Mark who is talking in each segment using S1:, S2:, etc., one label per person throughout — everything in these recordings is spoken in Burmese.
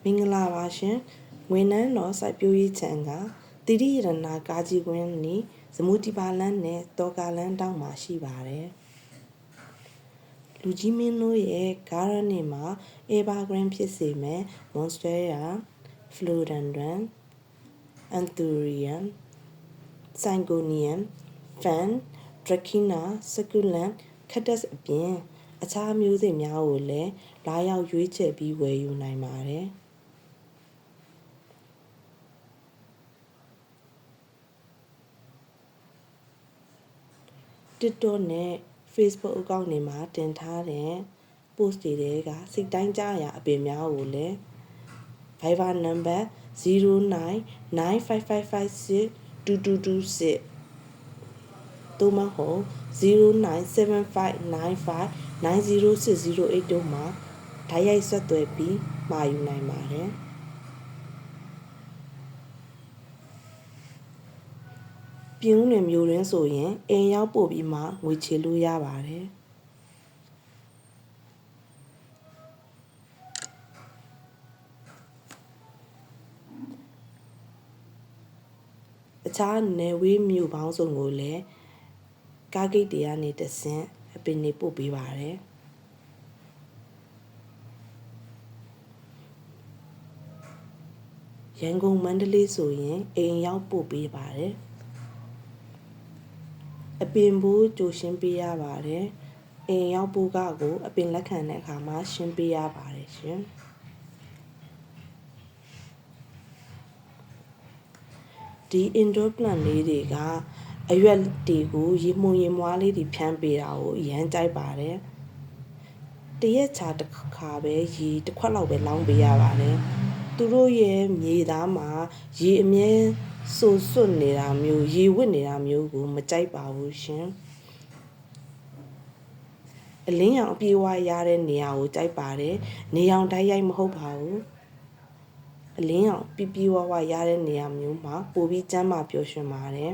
S1: မင်္ဂလာပါရှင်ငွေနန်းတော်စိုက်ပျိုးရေးခြံကတိရိရဏကာကြီးကွင်းနီဇမူတီပါလန်းနဲ့တောကာလန်းတောင်းမှာရှိပါတယ်လူကြီးမင်းတို့ရဲ့ဂါရနစ်မှာ evergreen ဖြစ်စေမဲ့ monstera philodendron anthurium syngonium fan dracaena succulent cactus အပြင်အခြားမျိုးစိတ်များကိုလည်းလာရောက်ရွေးချယ်ပြီးဝယ်ယူနိုင်ပါတယ်TikTok နဲ့ Facebook အကောင့်တွေမှာတင်ထားတဲ့ post တွေကစိတ်တိုင်းကြရာအပင်များကိုလည်း Viber number 0995556226သို့မဟုတ်097595906008တို့မှာဓာတ်ရိုက်ဆက်သွယ်ပြီးမှာယူနိုင်ပါတယ်ပြင်းဦးနယ်မျိုးရင်းဆိုရင်အိမ်ရောက်ပို့ပြီးမှငွေချေလို့ရပါတယ်အခြားနယ်ဝေးမြို့ပေါင်းစုံကိုလည်းကားဂိတ်တွေကနေတဆင့်အပင်တွေပို့ပေးပါတယ်ရန်ကုန်မန္တလေးဆိုရင်အိမ်ရောက်ပို့ပေးပါတယ်အပင်ဘိုးကြိုရှင်းပေးရပါတယ်အိမ်ရောက်ပို့ကကိုအပင်လက်ခံတဲ့အခါမှာရှင်းပေးရပါတယ်ရှင်ဒီ indoor plant လေးတွေကအရွက်တွေကိုရေမှုန်ရေမွားလေးတွေဖြန်းပေးတာကိုအရန်ကြိုက်ပါတယ်တရက်ချာတစ်ခါပဲရေတစ်ခွက်လောက်ပဲလောင်းပေးရပါတယ်သူတို့ရဲ့မြေသားမှာရေအမြဲစိုစွတ်နေတာမျိုးရေဝစ်နေတာမျိုးကိုမကြိုက်ပါဘူးရှင်အလင်းရောင်အပြေးဝရတဲ့နေရာကိုကြိုက်ပါတယ်နေရောင်ဓာတ်ရိုက်မဟုတ်ပါဘူးအလင်းရောင်ပြဝရတဲ့နေရာမျိုးမှာပိုပြီးကျန်းမာပျော်ရွှင်ပါတယ်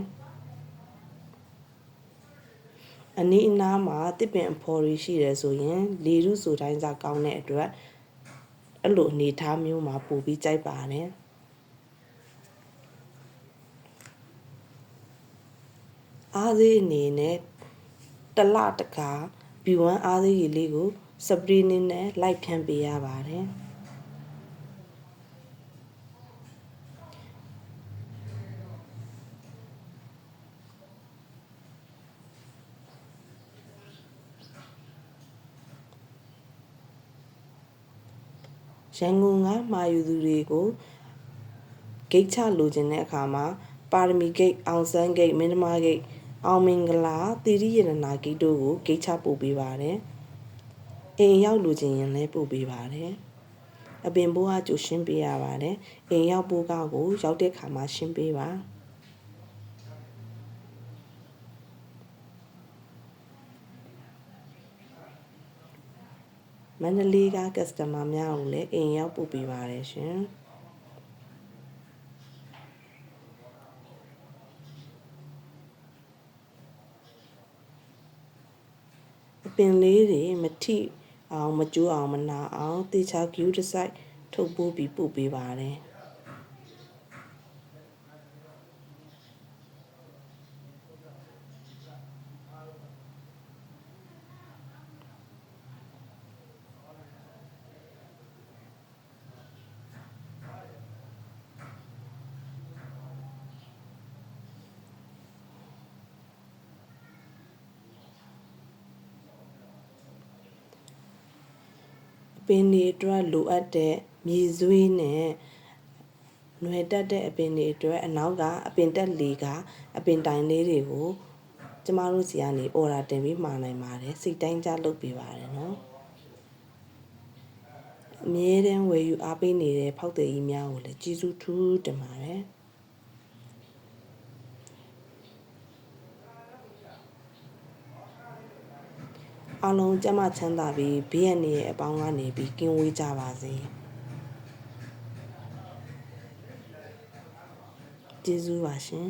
S1: အနီးအနားမှာတစ်ပင်အဖော်တွေရှိတယ်ဆိုရင်လေထုဆိုတိုင်းစားကောင်းတဲ့အတွက်အဲ့လိုအနေထားမျိုးမှာပိုပြီးကြိုက်ပါတယ်အားသေးအနေနဲ့တစ်လတခါ B1 အားသေးရည်လေးကိုစပရီးနဲ့လိုက်ဖြန်းပေးရပါတယ်ရန်ကုန်ကမှာယူသူတွေကိုဂိတ်ချလိုချင်တဲ့အခါမှာပါရမီဂိတ်အောင်ဆန်းဂိတ်မင်းဓမ္မဂိတ်အောင်မင်္ဂလာသီရိရတနာဂိတ်တို့ကိုဂိတ်ချပို့ပေးပါတယ်အိမ်ရောက်လိုချင်ရင်လည်းပို့ပေးပါတယ်အပင်ဘိုးကကြိုရှင်းပေးရပါတယ်အိမ်ရောက်ပို့ကကိုရောက်တဲ့ခါမှာရှင်းပေးပါမန္တလေးက customer များကိုလည်းအိမ်ရောက်ပို့ပေးပါတယ်ရှင်အပင်လေးတွေမထိအောင်မကျိုးအောင်မနာအောင်တေချာ queue တစ်စိုက်ထုတ်ပိုးပြီးပို့ပေးပါတယ်ပင်တွေအတွက်လိုအပ်တဲ့မြေဆွေးနဲ့နွယ်တက်တဲ့အပင်တွေအတွက်အနောက်ကအပင်တက်လေကအပင်တိုင်လေးတွေကိုကျမတို့စီကနေအော်ဒါတင်ပြီးမှာနိုင်ပါတယ်စိတ်တိုင်းကြလုပ်ပေးပါတယ်နော်အမြဲတမ်းဝယ်ယူအားပေးနေတဲ့ဖောက်သည်ကြီးများကိုလည်းကျေးဇူးထူးတင်ပါတယ်အားလုံးကျန်းမာချမ်းသာပြီးဘေးရန်တွေရဲ့အပေါင်းကနေပြီးကင်းဝေးကြပါစေကျေးဇူးပါရှင်